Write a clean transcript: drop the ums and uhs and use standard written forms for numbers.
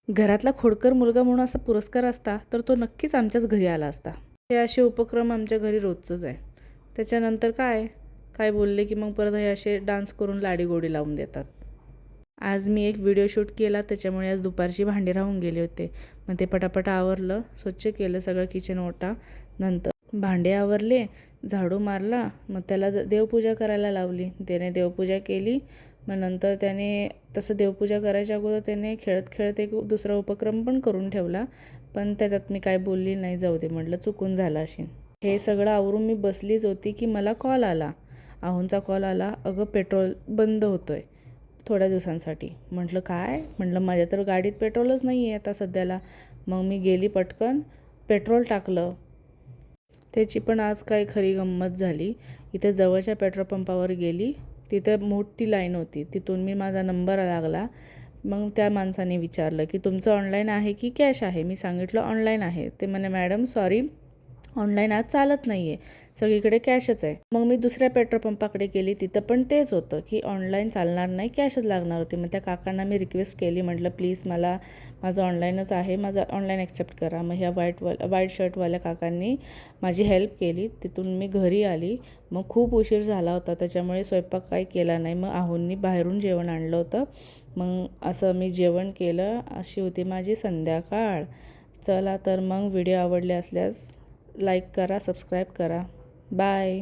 घरातला खोडकर मुलगा म्हणून असा पुरस्कार असता तर तो नक्कीच आमच्याच घरी आला असता. हे असे उपक्रम आमच्या घरी रोजचंच आहे. त्याच्यानंतर काय बोलले की मग परत हे असे डान्स करून लाडीगोडी लावून देतात. आज मी एक व्हिडिओ शूट केला, त्याच्यामुळे आज दुपारची भांडी राहून गेले होते. मग ते पटापट आवरलं, स्वच्छ केलं सगळं किचन ओटा. नंतर भांडे आवरले, झाडू मारला, मग त्याला देवपूजा करायला लावली. त्याने देवपूजा केली. मग नंतर त्याने तसं देवपूजा करायच्या अगोदर त्याने खेळत खेळत एक दुसरा उपक्रम पण करून ठेवला, पण त्याच्यात मी काय बोलली नाही. जाऊ दे म्हटलं, चुकून झालं असेल. हे सगळं आवरून मी बसलीच होती की मला कॉल आला. आहोंचा कॉल आला, अगं पेट्रोल बंद होतो आहे थोड्या दिवसांसाठी. म्हटलं काय? म्हटलं माझ्या तर गाडीत पेट्रोलच नाही आहे आता सध्याला. मग मी गेली, पटकन पेट्रोल टाकलं. त्याची पण आज काय खरी गंमत झाली. इथे जवळच्या पेट्रोल पंपावर गेली, तिथे मोठी लाईन होती. तिथून मी माझा नंबर लागला. मग त्या माणसाने विचारलं की तुमचं ऑनलाईन आहे की कॅश आहे? मी सांगितलं ऑनलाईन आहे. ते म्हणे मॅडम सॉरी, ऑनलाईन आज चालत नाही आहे, सगळीकडे कॅशच आहे. मग मी दुसऱ्या पेट्रोल पंपाकडे गेली, तिथं पण तेच होतं की ऑनलाईन चालणार नाही, कॅशच लागणार होती. मग त्या काकांना मी रिक्वेस्ट केली, म्हटलं प्लीज माझं ऑनलाईनच आहे, माझं ऑनलाईन ॲक्सेप्ट करा. मग ह्या व्हाईट शर्टवाल्या काकांनी माझी हेल्प केली. तिथून मी घरी आली. मग खूप उशीर झाला होता, त्याच्यामुळे स्वयंपाक काही केला नाही. मग आहोंनी बाहेरून जेवण आणलं होतं. मग असं मी जेवण केलं. अशी होती माझी संध्याकाळ. चला तर मग व्हिडिओ आवडले असल्यास लाईक करा, सबस्क्राईब करा. बाय.